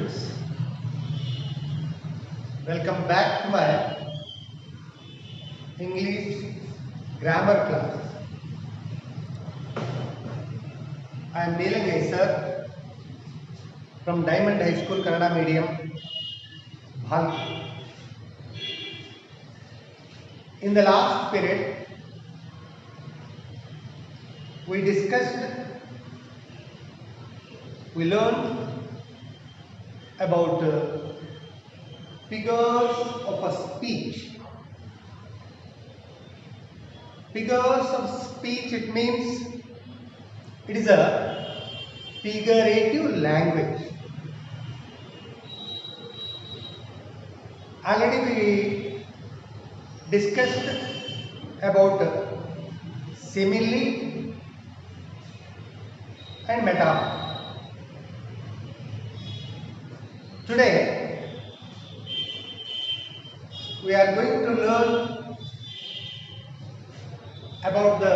students, welcome back to my English grammar class. I am Neelangai sir from Diamond High School Kannada Medium, Bhalki. In the last period, we learned about figures of a speech. Figures of speech, it means it is a figurative language. Already we discussed about simile and metaphor. Today we are going to learn about the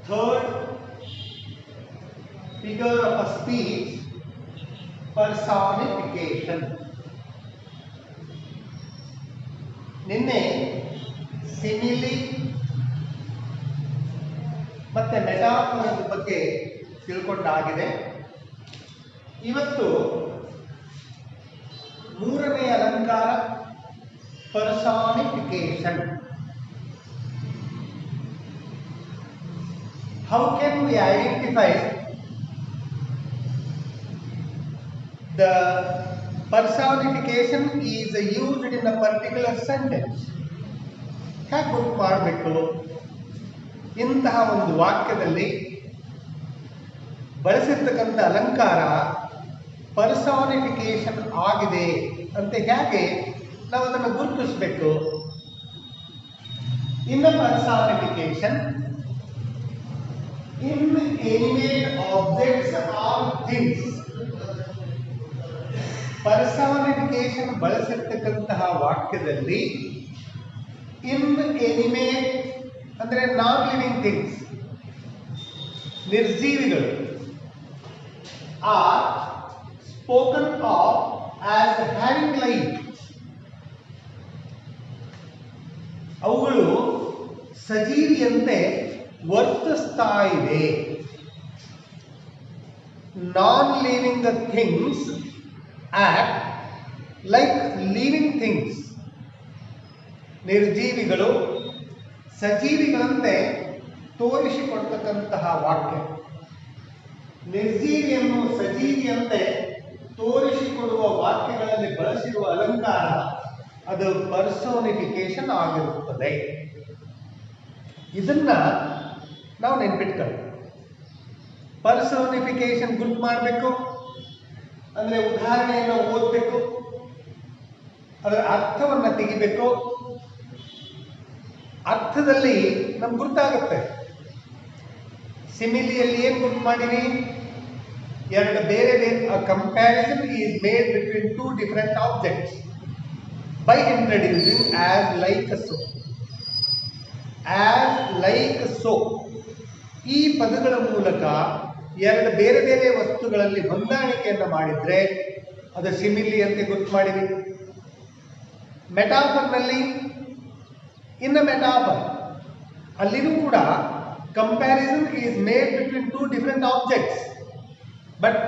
third figure of a speech, personification. ನಿನ್ನೆ simile ಮತ್ತೆ metaphor ಬಗ್ಗೆ ತಿಳ್ಕೊಂಡಾಗಿದೆ. ಇವತ್ತು ಮೂರನೇ ಅಲಂಕಾರ personification. How can we identify the personification is used in a particular sentence? ಹೇಗೆ ಗೊತ್ತು ಮಾಡಬೇಕು? ಇಂತಹ ಒಂದು ವಾಕ್ಯದಲ್ಲಿ ಬಳಸಿರ್ತಕ್ಕಂಥ ಅಲಂಕಾರ ಪರ್ಸಾನಿಫಿಕೇಶನ್ ಆಗಿದೆ ಅಂತ ಹೇಗೆ ನಾವು ಅದನ್ನು ಗುರುತಿಸಬೇಕು? In personification inanimate objects or things. Personification ಬಳಸಿರ್ತಕ್ಕಂತಹ ವಾಕ್ಯದಲ್ಲಿ ಇನ್ಎನಿಮೇಟ್ ಅಂದ್ರೆ ನಾನ್ ಲಿವಿಂಗ್ ಥಿಂಗ್ಸ್, ನಿರ್ಜೀವಿಗಳು are spoken of as having life. ಅವುಗಳು ಸಜೀವಿಯಂತೆ ವರ್ತಿಸ್ತಾ ಇವೆ. Non living things act like living things. ನಿರ್ಜೀವಿಗಳು ಸಜೀವಿಗಳಂತೆ ತೋರಿಸಿಕೊಡ್ತಕ್ಕಂತಹ ವಾಕ್ಯ. ನಿರ್ಜೀವಿಯನ್ನು ಸಜೀವಿಯಂತೆ ತೋರಿಸಿಕೊಡುವ ವಾಕ್ಯಗಳಲ್ಲಿ ಬಳಸಿರುವ ಅಲಂಕಾರ ಅದು ಪರ್ಸೋನಿಫಿಕೇಶನ್ ಆಗಿರುತ್ತದೆ. ಇದನ್ನ ನಾವು ನೆನ್ಪಿಟ್ಕೊಳ್ಳಿ. ಪರ್ಸೋನಿಫಿಕೇಶನ್ ಗುರುತು ಮಾಡಬೇಕು ಅಂದ್ರೆ ಉದಾಹರಣೆಯನ್ನು ಓದಬೇಕು, ಅದರ ಅರ್ಥವನ್ನು ತೆಗಿಬೇಕು. ಅರ್ಥದಲ್ಲಿ ನಮ್ಗೆ ಗುರುತಾಗುತ್ತೆ. ಸಿಮಿಲಿಯಲ್ಲಿ ಏನು ಗುರುತು ಮಾಡಿವಿ? ಎರಡು ಬೇರೆ ಬೇರೆ comparison is made between two different objects by introducing as like so. As like so ಈ ಪದಗಳ ಮೂಲಕ ಎರಡು ಬೇರೆ ಬೇರೆ ವಸ್ತುಗಳಲ್ಲಿ ಹೊಂದಾಣಿಕೆಯನ್ನು ಮಾಡಿದ್ರೆ ಅದು ಸಿಮಿಲಿ ಅಂತ ಗುರುತು ಮಾಡಿವಿ. ಮೆಟಾಫರ್ನಲ್ಲಿ ಇನ್ ಮೆಟಾಫರ್ ಅಲ್ಲಿನೂ ಕೂಡ comparison is made between two different objects but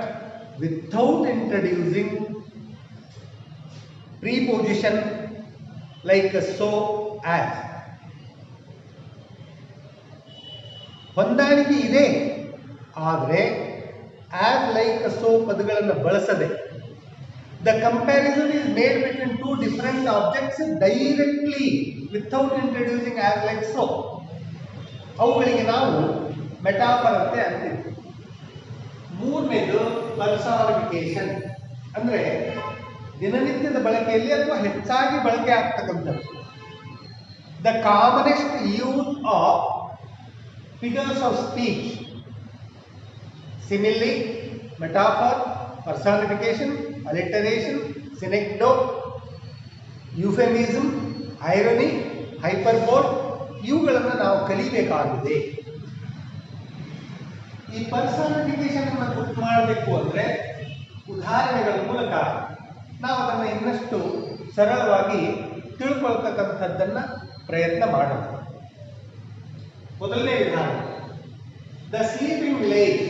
without introducing preposition like so as. ಹೊಂದಾಣಿಕೆ ಇದೆ, ಆದರೆ ಆಸ್ ಲೈಕ್ ಸೋ ಪದಗಳನ್ನು ಬಳಸದೆ the comparison is made between two different objects directly without introducing as like so. ಅವುಗಳಿಗೆ ನಾವು metaphor ಅಂತ ಅಂತೀವಿ. ಮೂರನೇದು ಪರ್ಸಾನಿಫಿಕೇಶನ್ ಅಂದ್ರೆ ದಿನನಿತ್ಯದ ಬಳಕೆಯಲ್ಲಿ ಅಥವಾ ಹೆಚ್ಚಾಗಿ ಬಳಕೆ ಆಗ್ತಕ್ಕಂಥದ್ದು. The commonest use of figures of speech, simile, metaphor, personification, alliteration, synecdoche, euphemism, irony, hyperbole ಇವುಗಳನ್ನು ನಾವು ಕಲಿಬೇಕಾಗಿದೆ. ಈ ಪರ್ಸಾನಿಫಿಕೇಶನ್ ಅನ್ನು ಗುರುತು ಮಾಡಬೇಕು ಅಂದ್ರೆ ಉದಾಹರಣೆಗಳ ಮೂಲಕ ನಾವು ಅದನ್ನು ಇನ್ನಷ್ಟು ಸರಳವಾಗಿ ತಿಳ್ಕೊಳ್ತಕ್ಕಂಥದ್ದನ್ನ ಪ್ರಯತ್ನ ಮಾಡೋಣ. ಮೊದಲನೇ ವಿಧಾನ, ದ ಸ್ಲೀಪಿಂಗ್ ವಿಲೇಜ್.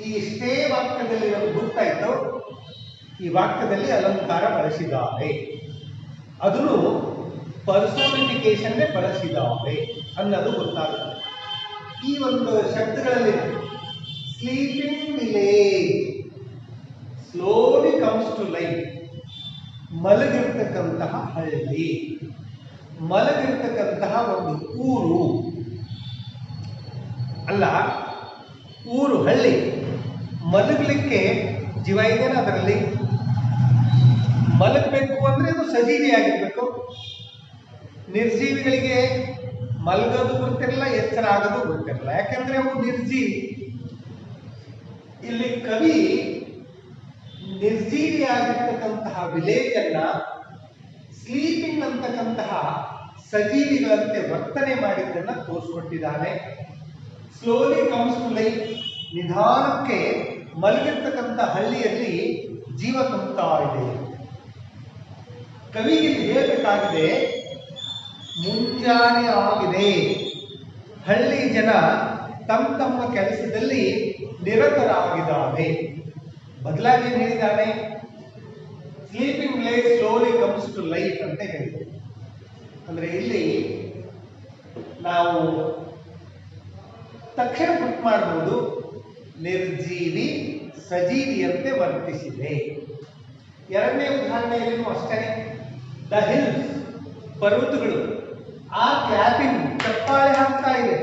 ಈ ಇಷ್ಟೇ ವಾಕ್ಯದಲ್ಲಿ ನಮ್ಗೆ ಗೊತ್ತಾಯ್ತು, ಈ ವಾಕ್ಯದಲ್ಲಿ ಅಲಂಕಾರ ಬಳಸಿದ್ದಾರೆ, ಅದನ್ನು ಪರ್ಸೋನಿಫಿಕೇಶನ್ನೇ ಬಳಸಿದ್ದಾರೆ ಅನ್ನೋದು ಗೊತ್ತಾಗುತ್ತೆ. ಈ ಒಂದು ಶಬ್ದಗಳಲ್ಲಿ sleeping village, slowly comes to life, ಮಲಗಿರ್ತಕ್ಕಂತಹ ಹಳ್ಳಿ, ಮಲಗಿರ್ತಕ್ಕಂತಹ ಒಂದು ಊರು ಅಲ್ಲ, ಊರು ಹಳ್ಳಿ. ಮಲಗಲಿಕ್ಕೆ ಜೀವ ಇದೆಯಾ ಅದರಲ್ಲಿ? ಮಲಗಬೇಕು ಅಂದ್ರೆ ಅದು ಸಜೀವಿಯಾಗಿರ್ಬೇಕು. ನಿರ್ಜೀವಿಗಳಿಗೆ ಮಲಗೋದು ಗೊತ್ತಿರಲ್ಲ, ಎಚ್ಚರ ಆಗೋದು ಗೊತ್ತಿರಲ್ಲ, ಯಾಕೆಂದ್ರೆ ಅವು ನಿರ್ಜೀವಿ. ಇಲ್ಲಿ ಕವಿ ನಿರ್ಜೀವಿಯಾಗಿರ್ತಕ್ಕಂತಹ ವಿಲೇಜ್ ಅನ್ನ ಸ್ಲೀಪಿಂಗ್ ಅಂತಕ್ಕಂತಹ ಸಜೀವಿಗಳಂತೆ ವರ್ತನೆ ಮಾಡಿದ್ದನ್ನ ತೋರಿಸ್ಕೊಟ್ಟಿದ್ದಾನೆ. ಸ್ಲೋಲಿ ಕಮ್ಸ್ ಟು ಲೈಫ್, ನಿಧಾನಕ್ಕೆ ಮಲಗಿರ್ತಕ್ಕಂಥ ಹಳ್ಳಿಯಲ್ಲಿ ಜೀವ ತುಂಬುತ್ತಾ ಇದೆ. ಕವಿಗೆ ಹೇಳಬೇಕಾಗಿದೆ, ಮುಂಜಾನೆ ಆಗಿದೆ, ಹಳ್ಳಿ ಜನ ತಮ್ಮ ತಮ್ಮ ಕೆಲಸದಲ್ಲಿ ನಿರತರಾಗಿದ್ದಾರೆ. ಬದಲಾಗಿ ಏನು ಹೇಳಿದ್ದಾನೆ? Sleeping village slowly comes to life ಅಂತ ಹೇಳಿದೆ. ಅಂದ್ರೆ ಇಲ್ಲಿ ನಾವು ತಕ್ಷಣ ಗುರ್ತು ಮಾಡಬಹುದು, ನಿರ್ಜೀವಿ ಸಜೀವಿಯಂತೆ ವರ್ತಿಸಿದೆ. ಎರಡನೇ ಉದಾಹರಣೆಯಲ್ಲಿನೂ ಅಷ್ಟೇ, ದ ಹಿಲ್ಸ್, ಪರ್ವತಗಳು, ಆ ಕ್ಲಾಪಿಂಗ್, ಚಪ್ಪಾಳೆ ಹಾಕ್ತಾ ಇದೆ.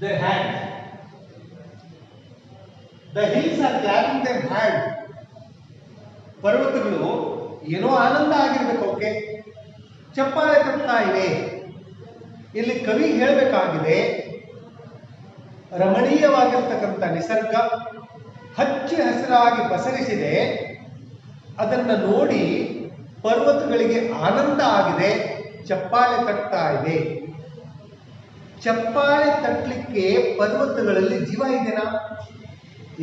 The hand, the hills are clapping the hand. ಪರ್ವತಗಳು ಏನೋ ಆನಂದ ಆಗಿರ್ಬೇಕು, ಓಕೆ, ಚಪ್ಪಾಳೆ ತಟ್ತಾ ಇವೆ. ಇಲ್ಲಿ ಕವಿ ಹೇಳಬೇಕಾಗಿದೆ, ರಮಣೀಯವಾಗಿರ್ತಕ್ಕಂಥ ನಿಸರ್ಗ ಹಚ್ಚ ಹಸಿರಾಗಿ ಪಸರಿಸಿದೆ, ಅದನ್ನ ನೋಡಿ ಪರ್ವತಗಳಿಗೆ ಆನಂದ ಆಗಿದೆ, ಚಪ್ಪಾಳೆ ತಟ್ತಾ ಇದೆ. ಚಪ್ಪಾಳೆ ತಟ್ಟಲಿಕ್ಕೆ ಪರ್ವತಗಳಲ್ಲಿ ಜೀವ ಇದೆನಾ?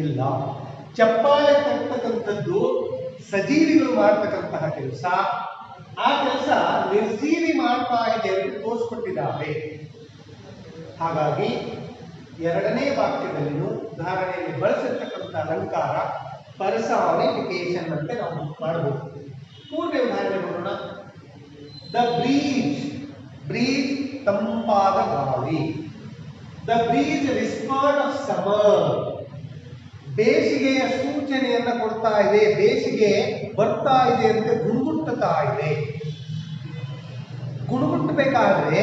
ಇಲ್ಲ. ಚಪ್ಪಾಳೆ ತಟ್ಟತಕ್ಕಂಥದ್ದು ಸಜೀವಿಗಳು ಮಾಡ್ತಕ್ಕಂತಹ ಕೆಲಸ. ಆ ಕೆಲಸ ನಿರ್ಜೀವಿ ಮಾಡ್ತಾ ಇದೆ ಎಂದು ತೋರಿಸ್ಕೊಟ್ಟಿದ್ದಾರೆ. ಹಾಗಾಗಿ ಎರಡನೇ ವಾಕ್ಯದಲ್ಲಿನೂ ಉದಾಹರಣೆಯಲ್ಲಿ ಬಳಸಿರ್ತಕ್ಕಂಥ ಅಲಂಕಾರ ಪರ್ಸಾನಿಫಿಕೇಶನ್ ಅಂತೆ ನಾವು ಮಾಡಬಹುದು. ಮೂರನೇ ಉದಾಹರಣೆ ನೋಡೋಣ. ದ ಬ್ರೀಜ್, ಬ್ರೀಜ್ ತಂಪಾದ ಗಾಳಿ. The breeze whispered of summer, ಬೇಸಿಗೆಯ ಸೂಚನೆಯನ್ನ ಕೊಡ್ತಾ ಇದೆ, ಬೇಸಿಗೆ ಬರ್ತಾ ಇದೆ ಅಂತ ಗುಣಗುಟ್ಟುತ್ತಾ ಇದೆ. ಗುಣಗುಟ್ಟಬೇಕಾದ್ರೆ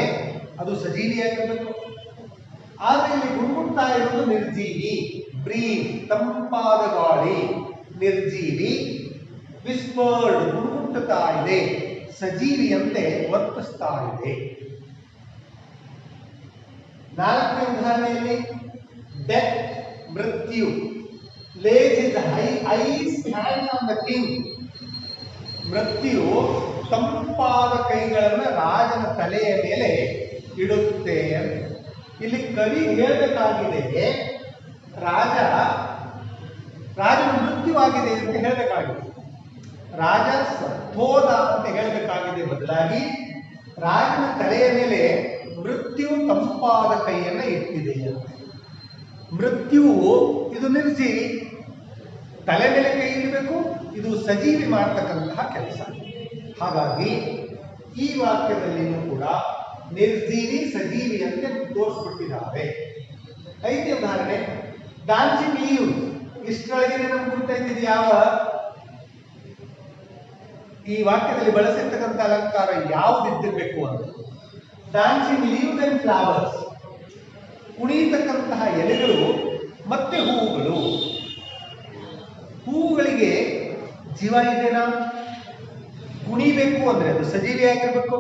ಅದು ಸಜೀವಿಯಾಗಿರ್ಬೇಕು, ಆದ್ರೆ ಇಲ್ಲಿ ಗುಣಗುಡ್ತಾ ಇರೋದು ನಿರ್ಜೀವಿ. ಬ್ರೀಜ್ ತಂಪಾದ ಗಾಳಿ, ನಿರ್ಜೀವಿ. ವಿಸ್ಪರ್ಡ್ ಗುಣಗುಟ್ಟುತ್ತಾ ಇದೆ, ಸಜೀವಿಯಂತೆ ವರ್ತಿಸ್ತಾ ಇದೆ. ನಾಲ್ಕನೇ ಉದಾಹರಣೆಯಲ್ಲಿ ಡೆತ್, ಮೃತ್ಯು. Lays his ice hand on the king, ಮೃತ್ಯು ತಂಪಾದ ಕೈಗಳನ್ನ ರಾಜನ ತಲೆಯ ಮೇಲೆ ಇಡುತ್ತೆ ಅಂತ. ಇಲ್ಲಿ ಕವಿ ಹೇಳಬೇಕಾಗಿದೆ, ರಾಜನ ಮೃತ್ಯುವಾಗಿದೆ ಅಂತ ಹೇಳಬೇಕಾಗಿದೆ, ರಾಜ ಸತ್ತೋದ ಅಂತ ಹೇಳಬೇಕಾಗಿದೆ. ಬದಲಾಗಿ ರಾಜನ ತಲೆಯ ಮೇಲೆ ಮೃತ್ಯು ತಂಪಾದ ಕೈಯನ್ನ ಇಟ್ಟಿದೆ ಅಂತ. ಮೃತ್ಯುವು ಇದು ನಿರ್ಜೀವಿ, ತಲೆ ಮೇಲೆ ಕೈ ಇಡಬೇಕು, ಇದು ಸಜೀವಿ ಮಾಡ್ತಕ್ಕಂತಹ ಕೆಲಸ. ಹಾಗಾಗಿ ಈ ವಾಕ್ಯದಲ್ಲಿನೂ ಕೂಡ ನಿರ್ಜೀವಿ ಸಜೀವಿ ಅಂತ ತೋರಿಸ್ಕೊಟ್ಟಿದ್ದಾರೆ. ಐದನೇ ಉದಾಹರಣೆ, ಡಾನ್ಸಿಂಗ್ ಲೀವ್. ಇಷ್ಟರೊಳಗೆ ನಮ್ಗೆ ಗೊತ್ತಾಯ್ತಿದೆ ಯಾವ ಈ ವಾಕ್ಯದಲ್ಲಿ ಬಳಸಿರ್ತಕ್ಕಂಥ ಅಲಂಕಾರ ಯಾವುದಿದ್ದಿರಬೇಕು ಅಂತ. ಡಾನ್ಸಿಂಗ್ ಲೀವ್ಸ್ ಅಂಡ್ ಫ್ಲವರ್ಸ್, ಕುಣಿತಕ್ಕಂತಹ ಎಲೆಗಳು ಮತ್ತೆ ಹೂವುಗಳು. ಹೂವುಗಳಿಗೆ ಜೀವ ಇದೆನಾ? ಕುಣಿಬೇಕು ಅಂದ್ರೆ ಅದು ಸಜೀವಿಯಾಗಿರ್ಬೇಕು.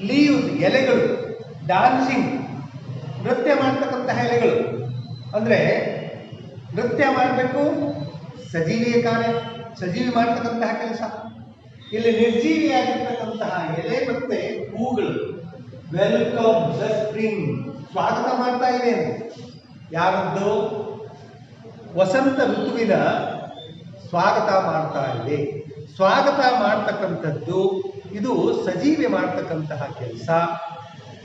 ಲೀವ್ಸ್, ಎಲೆಗಳು. ಡಾನ್ಸಿಂಗ್, ನೃತ್ಯ ಮಾಡ್ತಕ್ಕಂತಹ ಎಲೆಗಳು ಅಂದ್ರೆ ನೃತ್ಯ ಮಾಡಬೇಕು, ಸಜೀವಿಯ ಕಾರ್ಯ, ಸಜೀವಿ ಮಾಡ್ತಕ್ಕಂತಹ ಕೆಲಸ. ಇಲ್ಲಿ ನಿರ್ಜೀವಿಯಾಗಿರ್ತಕ್ಕಂತಹ ಎಲೆ ಮತ್ತೆ ಹೂಗಳು. ವೆಲ್ಕಮ್ ದ ಸ್ಪ್ರಿಂಗ್, ಸ್ವಾಗತ ಮಾಡ್ತಾ ಇವೆ ಅಂತ. ಯಾರದ್ದು? ವಸಂತ ಋತುವಿನ ಸ್ವಾಗತ ಮಾಡ್ತಾ ಇದೆ. ಸ್ವಾಗತ ಮಾಡ್ತಕ್ಕಂಥದ್ದು ಇದು ಸಜೀವಿ ಮಾಡ್ತಕ್ಕಂತಹ ಕೆಲಸ.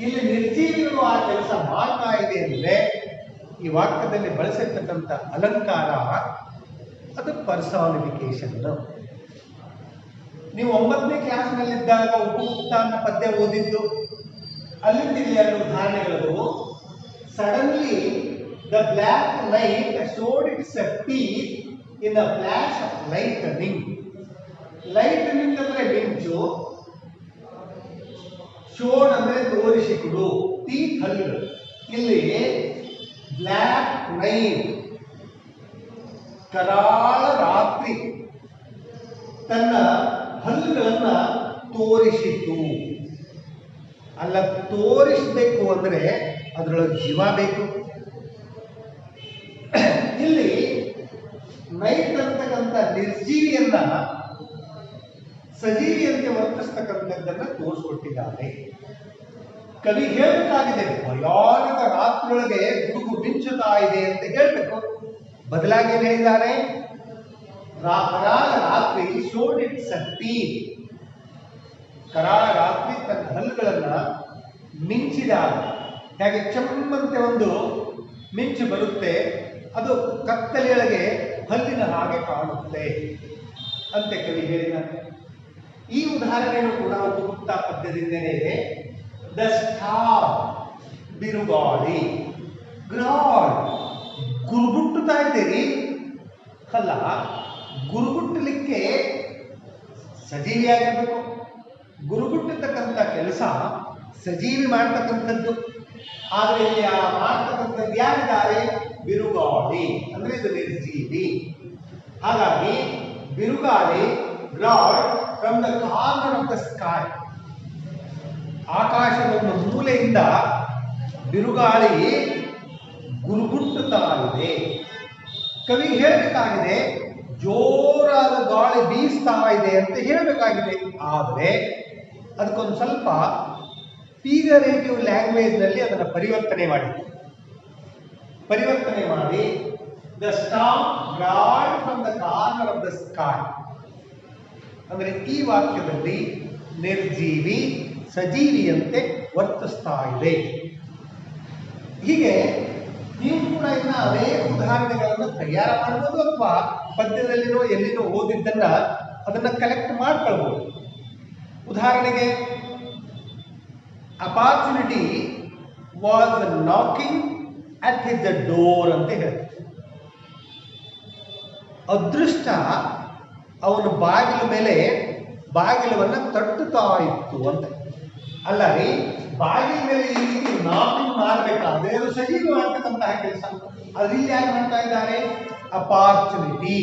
ಇಲ್ಲಿ ನಿರ್ಜೀವಿಗಳು ಆ ಕೆಲಸ ಮಾಡ್ತಾ ಇದೆ ಅಂದರೆ ಈ ವಾಕ್ಯದಲ್ಲಿ ಬಳಸಿರ್ತಕ್ಕಂಥ ಅಲಂಕಾರ ಅದು ಪರ್ಸಾನಿಫಿಕೇಶನ್. ನೀವು 9ನೇ ಕ್ಲಾಸ್ನಲ್ಲಿದ್ದಾಗ ಉಪಯುಕ್ತ ಅನ್ನೋ ಪದ್ಯ ಓದಿದ್ದು ಅಲ್ಲಿಂದ ಇಲ್ಲಿ 2 ಉದಾಹರಣೆಗಳು. Suddenly the black light showed it's teeth in a flash of lightning. Lightning ಅಂದ್ರೆ ಮಿಂಚು, ಶೋಡ್ ಅಂದ್ರೆ ತೋರಿಸಿಕೊಡು, ಟೀತ್ ಹಲ್ಲುಗಳು. ಇಲ್ಲಿ ಬ್ಲ್ಯಾಕ್ ನೈಟ್ ಕರಾಳ ರಾತ್ರಿ ತನ್ನ ಹಲ್ಲುಗಳನ್ನ ತೋರಿಸಿತು. ಅಲ್ಲ, ತೋರಿಸಬೇಕು ಅಂದ್ರೆ ಅದರೊಳಗೆ ಜೀವ ಬೇಕು. ಇಲ್ಲಿ ನೈಟ್ ಅಂತಕ್ಕಂಥ ನಿರ್ಜೀವಿಯನ್ನ ಸಜೀವಿಯಂತೆ ವರ್ತಿಸ್ತಕ್ಕಂಥದ್ದನ್ನ ತೋರಿಸ್ಕೊಟ್ಟಿದ್ದಾರೆ. ಕವಿ ಹೇಳಬೇಕಾಗಿದೆ, ಭಯಾನಕ ರಾತ್ರಿಯೊಳಗೆ ಗುಡುಗು ಮಿಂಚುತ್ತಾ ಇದೆ ಅಂತ ಹೇಳ್ಬೇಕು. ಬದಲಾಗಿ ಏನು ಹೇಳಿದ್ದಾರೆ? ಕರಾಳ ರಾತ್ರಿ ಶೋಡ್ ಇಟ್ಸ್ ಟೀತ್. ಕರಾಳ ರಾತ್ರಿ ತನ್ನ ಹಲ್ಲುಗಳನ್ನ ಮಿಂಚಿದಾಗ ಹೇಗೆ ಚೆಮ್ಮಂತೆ ಒಂದು ಮಿಂಚು ಬರುತ್ತೆ, ಅದು ಕತ್ತಲೆಯೊಳಗೆ ಹಲ್ಲಿನ ಹಾಗೆ ಕಾಣುತ್ತೆ ಅಂತೆ ಕವಿ ಹೇಳಿದ್ದಾರೆ. ಈ ಉದಾಹರಣೆಯೂ ಕೂಡ ಉಪಯುಕ್ತ ಪದ್ಯದಿಂದಲೇ ಇದೆ. ದ ಸ್ಟಾರ್, ಬಿರುಗಾಳಿ. ಗ್ರಾಡ್, ಗುರುಗುಟ್ಟುತ್ತಾ ಇದ್ದೀರಿ ಅಲ್ಲ, ಗುರುಗುಟ್ಟಲಿಕ್ಕೆ ಸಜೀವಿಯಾಗಿರ್ಬೇಕು. ಗುರುಗುಟ್ಟತಕ್ಕಂಥ ಕೆಲಸ ಸಜೀವಿ ಮಾಡ್ತಕ್ಕಂಥದ್ದು. ಆದರೆ ಇಲ್ಲಿ ಆ ಮಾಡ್ತಕ್ಕಂಥದ್ದು ಯಾರಿದ್ದಾರೆ? ಬಿರುಗಾಳಿ ಅಂದ್ರೆ ಇದು ನಿರ್ಜೀವಿ. ಹಾಗಾಗಿ ಬಿರುಗಾಳಿ, grad from the corner of the sky, ಆಕಾಶದ ಒಂದು ಮೂಲೆಯಿಂದ ಬಿರುಗಾಳಿ ಗುರುಗುಟ್ಟುತ್ತಾ ಇದೆ. ಕವಿ ಹೇಳಬೇಕಾಗಿದೆ ಜೋರಾದ ಗಾಳಿ ಬೀಸ್ತಾ ಇದೆ ಅಂತ ಹೇಳಬೇಕಾಗಿದೆ. ಆದರೆ ಅದಕ್ಕೊಂದು ಸ್ವಲ್ಪ ಫಿಗರೇಟಿವ್ ಲ್ಯಾಂಗ್ವೇಜ್ ನಲ್ಲಿ ಅದನ್ನು ಪರಿವರ್ತನೆ ಮಾಡಿ the star grad from the corner of the sky ಅಂದ್ರೆ ಈ ವಾಕ್ಯದಲ್ಲಿ ನಿರ್ಜೀವಿ ಸಜೀವಿಯಂತೆ ವರ್ತಿಸ್ತಾ ಇದೆ. ಹೀಗೆ ನೀವು ಕೂಡ ಇನ್ನ ಅನೇಕ ಉದಾಹರಣೆಗಳನ್ನು ತಯಾರು ಮಾಡಬಹುದು, ಅಥವಾ ಪದ್ಯದಲ್ಲಿನೋ ಎಲ್ಲಿನೋ ಓದಿದ್ದನ್ನ ಅದನ್ನ ಕಲೆಕ್ಟ್ ಮಾಡ್ಕೊಳ್ಬಹುದು. ಉದಾಹರಣೆಗೆ, opportunity was knocking at his door ಅಂತ ಹೇಳ್ತಾರೆ. ಅದೃಷ್ಟ ಅವನ ಬಾಗಿಲ ಮೇಲೆ ಬಾಗಿಲವನ್ನ ತಟ್ಟುತ್ತಾ ಇತ್ತು ಅಂತ. ಅಲ್ಲ ರೀ, ಬಾಗಿಲ ಮೇಲೆ ಈ ರೀತಿ ನಾಕಿಂಗ್ ಮಾಡಬೇಕಾದ್ರೆ ಅದು ಸಜೀವ ಮಾಡ್ತಕ್ಕಂತಹ ಕೆಲಸ. ಅದ್ರಲ್ಲಿ ಯಾರು ಮಾಡ್ತಾ ಇದ್ದಾರೆ? Opportunity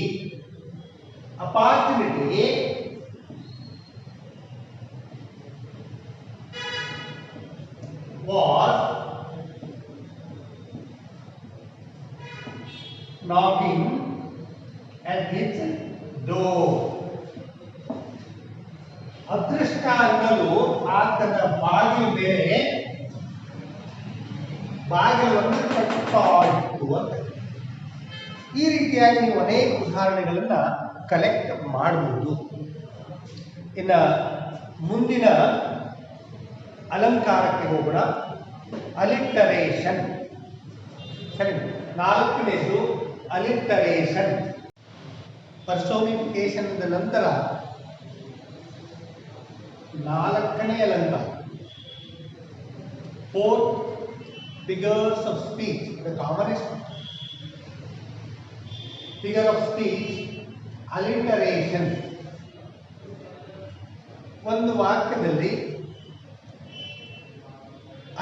was knocking at his door. ಅದೃಷ್ಟ ಅನ್ನಲು ಆತನ ಬಾಗಿಲ ಮೇಲೆ ಬಾಗಿಲನ್ನು ತಟ್ಟುತ್ತಾ ಇತ್ತು ಅಂತ. ಈ ರೀತಿಯಾಗಿ ನೀವು ಅನೇಕ ಉದಾಹರಣೆಗಳನ್ನ ಕಲೆಕ್ಟ್ ಮಾಡಬಹುದು. ಇನ್ನ ಮುಂದಿನ ಅಲಂಕಾರಕ್ಕೆ ಹೋಗೋಣ. ಅಲಿಟರೇಷನ್. ಸರಿ, 4ನೇದು ಅಲಿಟರೇಷನ್. ಪರ್ಸೋನಿಫಿಕೇಶನ್ ನಂತರ 4ನೇ ಅಲಂಕಾರ. 4 figures of speech. The commonest figure of speech, alliteration. ಒಂದು ವಾಕ್ಯದಲ್ಲಿ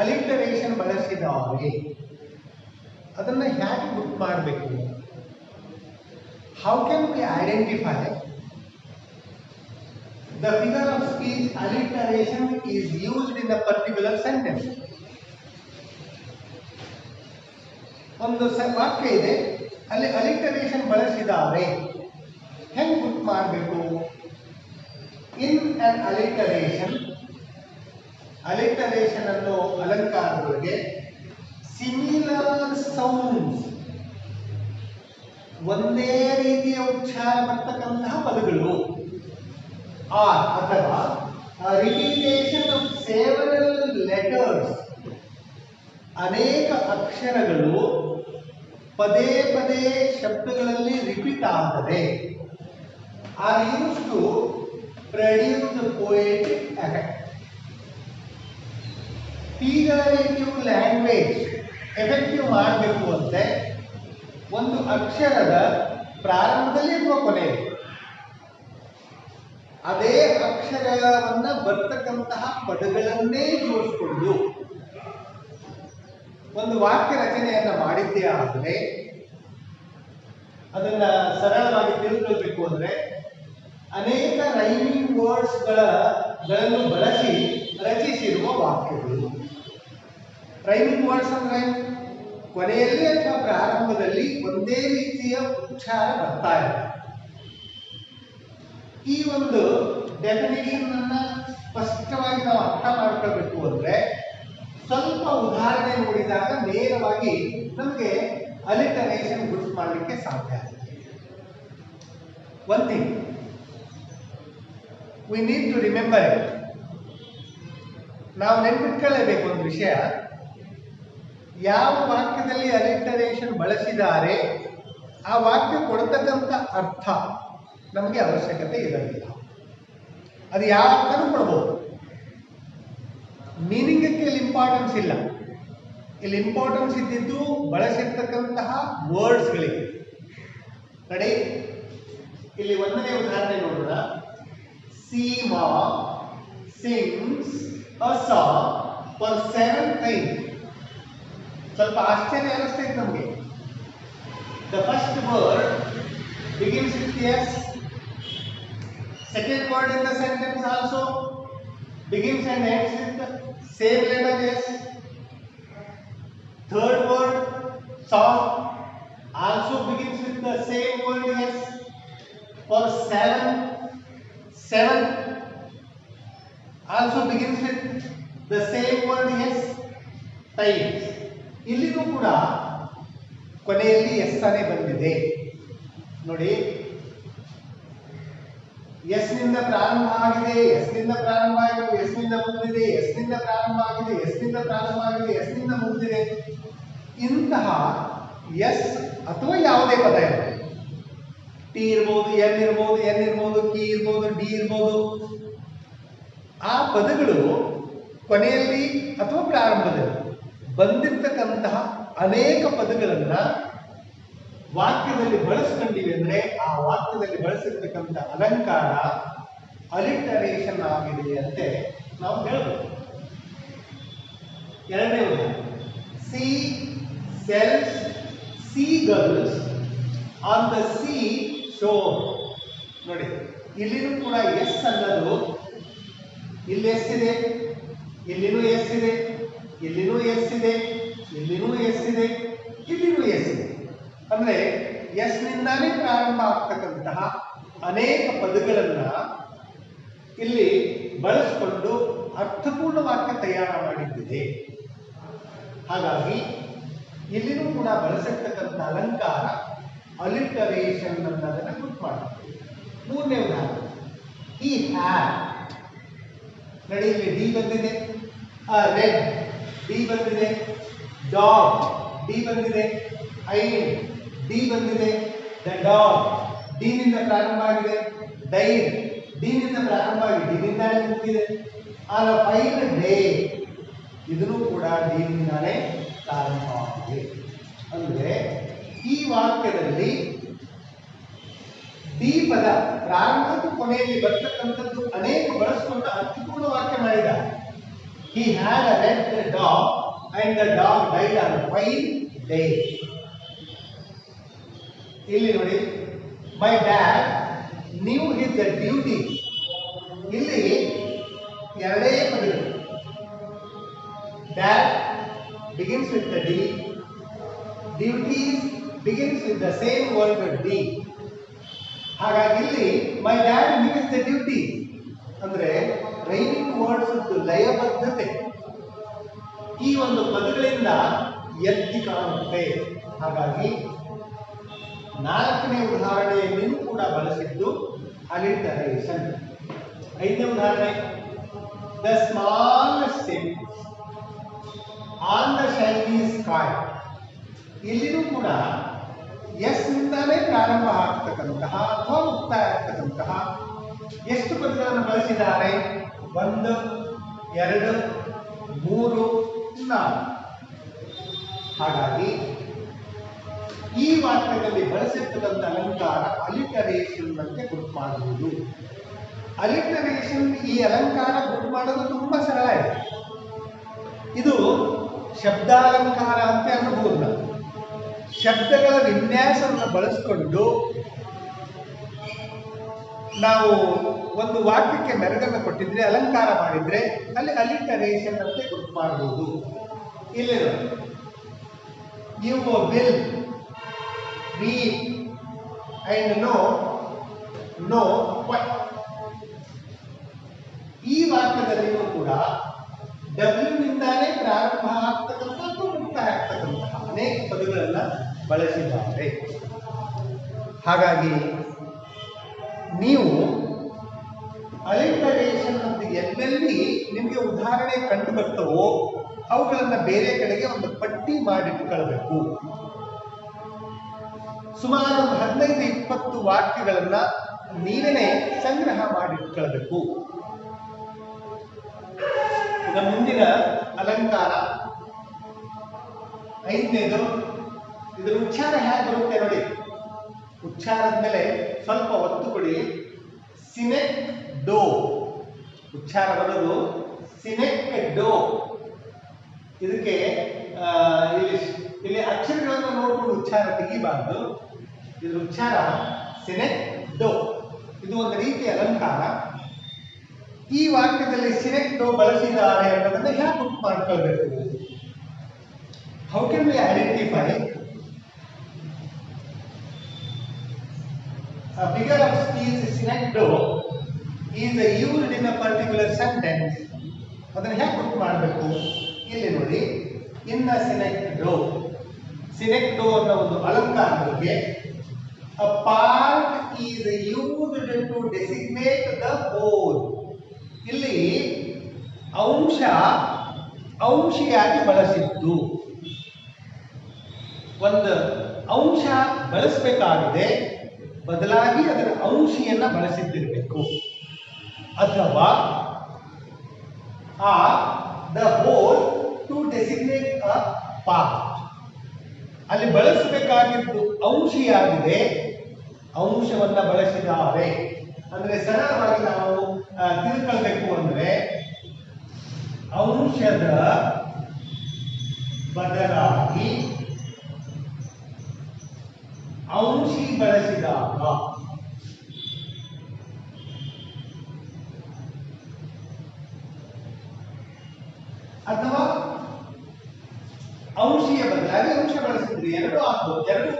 ಅಲಿಟರೇಷನ್ ಬಳಸಿದವರಿಗೆ ಅದನ್ನು ಹೇಗೆ ಗುರ್ತು ಮಾಡಬೇಕು? How can we identify the figure of speech alliteration is used in a particular sentence? ಒಂದು ವಾಕ್ಯ ಇದೆ, ಅಲ್ಲಿ ಅಲಿಟರೇಷನ್ ಬಳಸಿದ್ದಾರೆ, ಹೆಂಗೆ ಗುರ್ತು ಮಾಡಬೇಕು? ಇನ್ an ಅಲಿಟರೇಷನ್ ಅನ್ನೋ ಅಲಂಕಾರದೊಳಗೆ ಸಿಮಿಲರ್ ಸೌಂಡ್ಸ್ ಒಂದೇ ರೀತಿಯ ಉಚ್ಚಾರ ಬರ್ತಕ್ಕಂತಹ ಪದಗಳು ಆರ್ ಅಥವಾ ರಿಪಿಟೇಷನ್ ಆಫ್ ಸೆವೆರಲ್ ಲೆಟರ್ಸ್, ಅನೇಕ ಅಕ್ಷರಗಳು ಪದೇ ಪದೇ ಶಬ್ದಗಳಲ್ಲಿ ರಿಪೀಟ್ ಆಗ್ತದೆ, are use to produce the poetic effect. Figurative language effective ಮಾಡಬೇಕು ಅಂದ್ರೆ ಒಂದು ಅಕ್ಷರದ ಪ್ರಾರಂಭದಲ್ಲಿ ಅಥವಾ ಕೊನೆಯಲ್ಲಿ ಅದೇ ಅಕ್ಷರವನ್ನ ಬರ್ತಕ್ಕಂತಹ ಪದಗಳನ್ನೇ ಜೋಡಿಸಿಕೊಂಡು ಒಂದು ವಾಕ್ಯ ರಚನೆಯನ್ನ ಮಾಡಿದ್ದೇ ಆದರೆ ಅದನ್ನ ಸರಳವಾಗಿ ತಿಳ್ಕೊಳ್ಬೇಕು ಅಂದ್ರೆ ಅನೇಕ ರೈಮಿಂಗ್ ಗಳನ್ನು ಬಳಸಿ ರಚಿಸಿರುವ ವಾಕ್ಯಗಳು. ರೈಮಿಂಗ್ ವರ್ಡ್ಸ್ ಅಂದ್ರೆ ಕೊನೆಯಲ್ಲಿ ಅಥವಾ ಪ್ರಾರಂಭದಲ್ಲಿ ಒಂದೇ ರೀತಿಯ ಉಚ್ಚಾರ ಬರ್ತಾ ಇದೆ. ಈ ಒಂದು ಡೆಫಿನೇಷನ್ ಅನ್ನ ಸ್ಪಷ್ಟವಾಗಿ ನಾವು ಅರ್ಥ ಮಾಡ್ಕೊಳ್ಬೇಕು ಅಂದ್ರೆ ಸ್ವಲ್ಪ ಉದಾಹರಣೆ ನೋಡಿದಾಗ ನೇರವಾಗಿ ನಮಗೆ ಅಲಿಟರೇಷನ್ ಗುರ್ತು ಮಾಡಲಿಕ್ಕೆ ಸಾಧ್ಯ ಆಗುತ್ತೆ. One thing we need to remember it. ನಾವು ನೆನಪಿಟ್ಕೊಳ್ಳೇಬೇಕು ಒಂದು ವಿಷಯ, ಯಾವ ವಾಕ್ಯದಲ್ಲಿ ಅಲಿಟರೇಷನ್ ಬಳಸಿದ್ದಾರೆ ಆ ವಾಕ್ಯ ಕೊಡತಕ್ಕಂಥ ಅರ್ಥ ನಮಗೆ ಅವಶ್ಯಕತೆ ಇರಲಿಲ್ಲ. ಅದು ಯಾವ ಅರ್ಥನೂ ಕೊಡ್ಬೋದು, ಮೀನಿಂಗಕ್ಕೆ ಇಲ್ಲಿ ಇಂಪಾರ್ಟೆನ್ಸ್ ಇಲ್ಲ. ಇಲ್ಲಿ ಇಂಪಾರ್ಟೆನ್ಸ್ ಇದ್ದಿದ್ದು ಬಳಸಿರ್ತಕ್ಕಂತಹ ವರ್ಡ್ಸ್ಗಳಿಗೆ. ನೋಡಿ, ಇಲ್ಲಿ ಒಂದನೇ ಉದಾಹರಣೆ ನೋಡೋಣ. Seema sings a song for 7 times. ಸ್ವಲ್ಪ ಆಶ್ಚರ್ಯ ಅನಿಸ್ತೈತೆ ನಮಗೆ. The first word begins with yes. Second word in the sentence also begins and ends with the same letter yes. Third word song also begins with the same word yes. For 7 also begins with the same word yes times. ಇಲ್ಲಿಗೂ ಕೂಡ ಕೊನೆಯಲ್ಲಿ S ಅನೇ ಬಂದಿದೆ. ನೋಡಿ, S ನಿಂದ ಪ್ರಾರಂಭ ಆಗಿದೆ, S ನಿಂದ ಪ್ರಾರಂಭ ಆಗಿದೆ, ಎಸ್ ನಿಂದ ಮುಗಿದಿದೆ, ಎಸ್ ನಿಂದ ಪ್ರಾರಂಭ ಆಗಿದೆ, ಎಸ್ ನಿಂದ ಪ್ರಾರಂಭ ಆಗಿದೆ, ಎಸ್ ನಿಂದ ಮುಗಿದಿದೆ. ಇಂತಹ ಎಸ್ ಅಥವಾ ಯಾವುದೇ ಪದ ಇರಬಹುದು, ಟಿ ಇರ್ಬೋದು, ಎನ್ ಇರ್ಬೋದು, ಎನ್ ಇರ್ಬೋದು, ಕಿ ಇರ್ಬೋದು, ಡಿ ಇರ್ಬೋದು. ಆ ಪದಗಳು ಕೊನೆಯಲ್ಲಿ ಅಥವಾ ಪ್ರಾರಂಭದಲ್ಲಿ ಬಂದಿರತಕ್ಕಂತಹ ಅನೇಕ ಪದಗಳನ್ನ ವಾಕ್ಯದಲ್ಲಿ ಬಳಸ್ಕೊಂಡಿವೆ ಅಂದ್ರೆ ಆ ವಾಕ್ಯದಲ್ಲಿ ಬಳಸಿರ್ತಕ್ಕಂಥ ಅಲಂಕಾರ ಅಲಿಟರೇಷನ್ ಆಗಿದೆ ಅಂತೆ ನಾವು ಹೇಳ್ಬೋದು. ಎರಡನೇ ಉದಾಹರಣೆ, she sells seashells on the sea shore. ನೋಡಿ, ಇಲ್ಲಿನೂ ಕೂಡ ಎಸ್ ಅನ್ನೋದು ಇಲ್ಲಿ ಎಸ್ ಇದೆ, ಇಲ್ಲಿನೂ ಎಸ್ ಇದೆ, ಇಲ್ಲಿನೂ ಎಸ್ ಇದೆ, ಇಲ್ಲಿನೂ ಎಸ್ ಇದೆ, ಇಲ್ಲಿನೂ ಎಸ್ ಇದೆ. ಅಂದ್ರೆ ಎಸ್ ನಿಂದಾನೇ ಪ್ರಾರಂಭ ಆಗ್ತಕ್ಕಂತಹ ಅನೇಕ ಪದಗಳನ್ನ ಇಲ್ಲಿ ಬಳಸಿಕೊಂಡು ಅರ್ಥಪೂರ್ಣ ವಾಕ್ಯ ತಯಾರು ಮಾಡಿದ್ದಿದೆ. ಹಾಗಾಗಿ ಇಲ್ಲಿನೂ ಕೂಡ ಬಳಸಿರ್ತಕ್ಕಂಥ ಅಲಂಕಾರ ಅಲಿಟರೇಷನ್ ಅನ್ನೋದನ್ನ ಗುರ್ತು ಮಾಡ್ತೀವಿ. ಮೂರನೇ ಉದಾಹರಣೆ, ಈ ಹ್ಯಾಡ್. ನೋಡಿ, ಇಲ್ಲಿ ಡಿ ಬಂದಿದೆ, ರೆಡ್ ಡಿ ಬಂದಿದೆ, ಡಾಗ್ ಡಿ ಬಂದಿದೆ, ಐ ಡಿ ಬಂದಿದೆ, ದ ಡಾಗ್ ಡಿ ನಿಂದ ಪ್ರಾರಂಭ ಆಗಿದೆ, ಡೈಡ್ ಡಿ ನಿಂದ ಪ್ರಾರಂಭ ಆಗಿದೆ, ಡಿ ನಿಂದಾನೇ ಮುಗಿದಿದೆ. ಆನ್ ಅ ಫೈನ್ ಡೇ ಇದನ್ನು ಕೂಡ ಡಿ ನಿಂದಾನೇ ಪ್ರಾರಂಭ ಆಗಿದೆ. ಅಂದ್ರೆ ಈ ವಾಕ್ಯದಲ್ಲಿ ಡಿ ಪದ ಪ್ರಾರಂಭಕ್ಕೂ ಕೊನೆಯಲ್ಲಿ ಬರ್ತಕ್ಕಂಥದ್ದು ಅನೇಕ ಬಳಸಿಕೊಂಡು ಅರ್ಥಪೂರ್ಣ ವಾಕ್ಯ ಮಾಡಿದ್ದಾರೆ. He had a red dog and the dog died on a fine day. ಇಲ್ಲಿ ನೋಡಿ, my dad knew his duty. ಇಲ್ಲಿ ಎರಡೇ ಪದಗಳು. Dad begins with the D. Duties begins with the same word D. ಹಾಗಾಗಿ ಇಲ್ಲಿ my dad knew his duty ಅಂದ್ರೆ rhyming words ಲಯಬದ್ಧತೆ ಈ ಒಂದು ಪದಗಳಿಂದ ಎತ್ತಿ ಕಾಣುತ್ತೆ. ಹಾಗಾಗಿ ನಾಲ್ಕನೇ ಉದಾಹರಣೆಯಲ್ಲಿಯೂ ಕೂಡ ಬಳಸಿದ್ದು ಅಲಿಟರೇಷನ್. ಐದನೇ ಉದಾಹರಣೆ, the small step on the shiny sky. ಇಲ್ಲಿನೂ ಕೂಡ ಎಸ್ ನಿಂದಾನೇ ಪ್ರಾರಂಭ ಆಗ್ತಕ್ಕಂತಹ ಅಥವಾ ಮುಕ್ತಾಯ ಆಗ್ತಕ್ಕಂತಹ ಎಷ್ಟು ಪದಗಳನ್ನು ಬಳಸಿದ್ದಾರೆ? 1, 2, 3, 4. ಹಾಗಾಗಿ ಈ ವಾಕ್ಯದಲ್ಲಿ ಬಳಸಿರ್ತಕ್ಕಂಥ ಅಲಂಕಾರ ಅಲಿಟರೇಷನ್ ಅಂತೆ ಗುರುತು ಮಾಡಬಹುದು. ಅಲಿಟರೇಷನ್ ಈ ಅಲಂಕಾರ ಗುರುತು ಮಾಡೋದು ತುಂಬಾ ಸರಳ ಇದೆ. ಇದು ಶಬ್ದಾಲಂಕಾರ ಅಂತ ಅನ್ನಬಹುದು. ನಾವು ಶಬ್ದಗಳ ವಿನ್ಯಾಸವನ್ನು ಬಳಸಿಕೊಂಡು ನಾವು ಒಂದು ವಾಕ್ಯಕ್ಕೆ ಮೆರಗನ್ನು ಕೊಟ್ಟಿದ್ರೆ, ಅಲಂಕಾರ ಮಾಡಿದ್ರೆ ಅಲ್ಲಿ ಅಲಿಟರೇಷನ್ ಅಂತೆ ಗುರುತು ಮಾಡಬಹುದು. ಇಲ್ಲಿ you will, we and no why. ಈ ವಾಕ್ಯದಲ್ಲಿಯೂ ಕೂಡ ಡಬ್ಲ್ಯೂ ನಿಂದಾನೇ ಪ್ರಾರಂಭ ಆಗ್ತಕ್ಕಂಥದ್ದು ಮುಕ್ತಾಯ ಆಗ್ತಕ್ಕಂತಹ ಅನೇಕ ಪದಗಳನ್ನ ಬಳಸಿದ್ದಾರೆ. ಹಾಗಾಗಿ ನೀವು ಅಲಿಟರೇಷನ್ ಅಂತ ಎಲ್ಲೆಲ್ಲಿ ನಿಮಗೆ ಉದಾಹರಣೆ ಕಂಡು ಬರ್ತವೋ ಅವುಗಳನ್ನ ಬೇರೆ ಕಡೆಗೆ ಒಂದು ಪಟ್ಟಿ ಮಾಡಿಟ್ಕೊಳ್ಬೇಕು. ಸುಮಾರು 15-20 ವಾಕ್ಯಗಳನ್ನ ನೀವೇ ಸಂಗ್ರಹ ಮಾಡಿಟ್ಕೊಳ್ಬೇಕು. ಈಗ ಮುಂದಿನ ಅಲಂಕಾರ 5ನೇದು. ಇದರ ಉಚ್ಚಾರ ಹೇಗೆ ಬರುತ್ತೆ ನೋಡಿ. ಉಚ್ಚಾರದ ಮೇಲೆ ಸ್ವಲ್ಪ ಒತ್ತು ಕೊಡಿ. ಸಿನೆಕ್ ಡೋ ಉಚ್ಚಾರ ಬರೋದು ಸಿನೆಕ್ ಡೋ. ಇದಕ್ಕೆ ಇಲ್ಲಿ ಅಕ್ಷರಗಳನ್ನು ನೋಡ್ಕೊಂಡು ಉಚ್ಚಾರ ತೆಗಿಬಾರ್ದು. ಇದರ ಉಚ್ಚಾರ ಸಿನೆಕ್ ಡೋ. ಇದು ಒಂದು ರೀತಿಯ ಅಲಂಕಾರ. ಈ ವಾಕ್ಯದಲ್ಲಿ ಸಿನೆಕ್ ಡೋ ಬಳಸಿದ್ದಾರೆ ಅನ್ನೋದನ್ನ ಹೇಗೆ ಗುರುತು ಮಾಡ್ಕೊಳ್ಬೇಕು? How can we identify a figure of speech synecdoche is used in a particular sentence? ಅದನ್ನ ಹೇಗೆ ಗುರುತು ಮಾಡಬೇಕು? ಇಲ್ಲಿ ನೋಡಿ, ಇನ್ ದ ಸಿನೆಕ್ ಡೋ. ಸಿನೆಕ್ ಡೋ ಅನ್ನೋ ಒಂದು ಅಲಂಕಾರಕ್ಕೆ a part is used to designate the whole. ಇಲ್ಲಿ ಅಂಶಿಯಾಗಿ ಬಳಸಿದ್ದು. ಒಂದು ಅಂಶ ಬಳಸಬೇಕಾಗಿದೆ, ಬದಲಾಗಿ ಅದರ ಅಂಶಿಯನ್ನ ಬಳಸಿದ್ದಿರಬೇಕು. ಅಥವಾ the whole to designate a part. ಅಲ್ಲಿ ಬಳಸಬೇಕಾಗಿದ್ದು ಅಂಶಿಯಾಗಿದೆ, ಅಂಶವನ್ನ ಬಳಸಿದ್ದಾರೆ. ಅಂದ್ರೆ ಸರಳವಾಗಿ ನಾವು ತಿಳ್ಕೊಳ್ಬೇಕು ಅಂದ್ರೆ, ಅಂಶದ ಬದಲಾಗಿ ಅಂಶಿ ಬಳಸಿದಾಗ ಅಥವಾ ಅಂಶಿಯ ಬದಲಾಗಿ ಅಂಶ ಬಳಸಿದ್ರಿ, ಎರಡು ಆಗ್ಬೋದು. ಎರಡು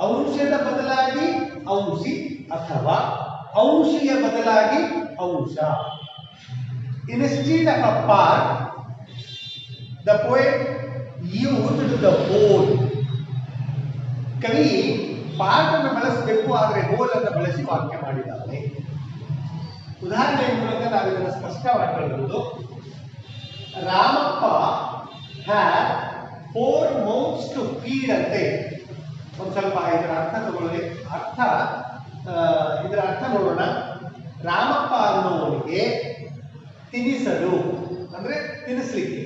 ಅಂಶದ ಬದಲಾಗಿ ಅಂಶಿ ಅಥವಾ ಅಂಶಿಯ ಬದಲಾಗಿ ಅಂಶ. Instead of a part, the poet used the whole. ಕವಿ ಪಾರ್ಟ್ ಅನ್ನು ಬಳಸಬೇಕು, ಆದರೆ ಹೋಲ್ ಅನ್ನು ಬಳಸಿ ವಾಕ್ಯ ಮಾಡಿದ್ದಾರೆ. ಉದಾಹರಣೆಯ ಮೂಲಕ ನಾವು ಇದನ್ನು ಸ್ಪಷ್ಟವಾಗಿ ಹೇಳಬಹುದು. Ramappa had 4 mouths to feed ಅಂತೆ. ಒಂದು ಸ್ವಲ್ಪ ಇದರ ಅರ್ಥ ತಗೊಳ್ಳಿ. ಇದರ ಅರ್ಥ ನೋಡೋಣ. ರಾಮಪ್ಪ ಅನ್ನೋವನಿಗೆ ತಿನಿಸಲು ಅಂದ್ರೆ ತಿನ್ನಿಸ್ಲಿಕ್ಕೆ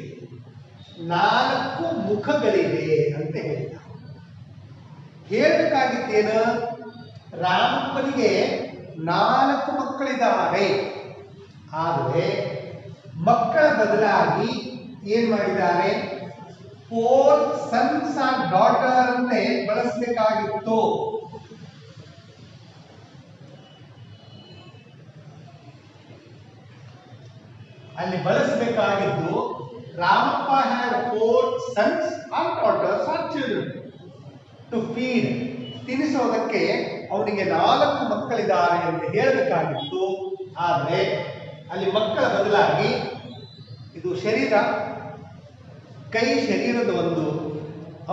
4 ಮುಖಗಳಿವೆ ಅಂತ ಹೇಳಿದ. ಹೇಳಬೇಕಾಗಿದ್ದೇನು? ರಾಮಪ್ಪನಿಗೆ 4 ಮಕ್ಕಳಿದ್ದಾರೆ, ಆದರೆ ಮಕ್ಕಳ ಬದಲಾಗಿ ಏನ್ ಮಾಡಿದ್ದಾರೆ? 4 sons and daughters ಅನ್ನೇ ಬಳಸಬೇಕಾಗಿತ್ತು. ಅಲ್ಲಿ ಬಳಸಬೇಕಾಗಿದ್ದು Ramappa had 4 sons and daughters or children to feed. ತಿನ್ನಿಸೋದಕ್ಕೆ ಅವನಿಗೆ 4 ಮಕ್ಕಳಿದ್ದಾರೆ ಅಂತ ಹೇಳಬೇಕಾಗಿತ್ತು. ಆದರೆ ಅಲ್ಲಿ ಮಕ್ಕಳ ಬದಲಾಗಿ ಇದು ಶರೀರ, ಕೈ ಶರೀರದ ಒಂದು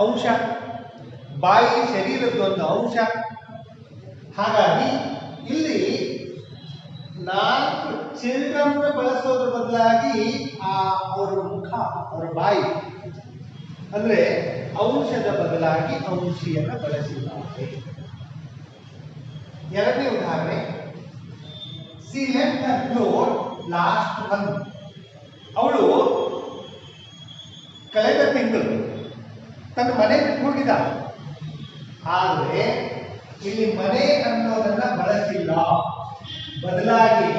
ಅಂಶ, ಬಾಯಿ ಶರೀರದ ಒಂದು ಅಂಶ. ಹಾಗಾಗಿ ಇಲ್ಲಿ 4 ಚಿಲ್ಡ್ರನ್ ಬಳಸೋದ್ರ ಬದಲಾಗಿ ಅವರ ಮುಖ, ಅವರ ಬಾಯಿ ಅಂದ್ರೆ ಅಂಶದ ಬದಲಾಗಿ ಅಂಶಿಯನ್ನು ಬಳಸಿದ್ದಾರೆ. ಎರಡನೇ ಉದಾಹರಣೆ, ಸಿ ಲೆಫ್ಟ್ ಹರ್ ಕ್ಲೋತ್ ಲಾಸ್ಟ್ ಮಂತ್. ಅವಳು ಕಳೆದ ತಿಂಗಳು ತನ್ನ ಮನೆ ಬಿಟ್ಟು ಹೋಗಿದ್ದ. ಆದರೆ ಇಲ್ಲಿ ಮನೆ ಅನ್ನೋದನ್ನ ಬಳಸಿಲ್ಲ, ಬದಲಾಗಿ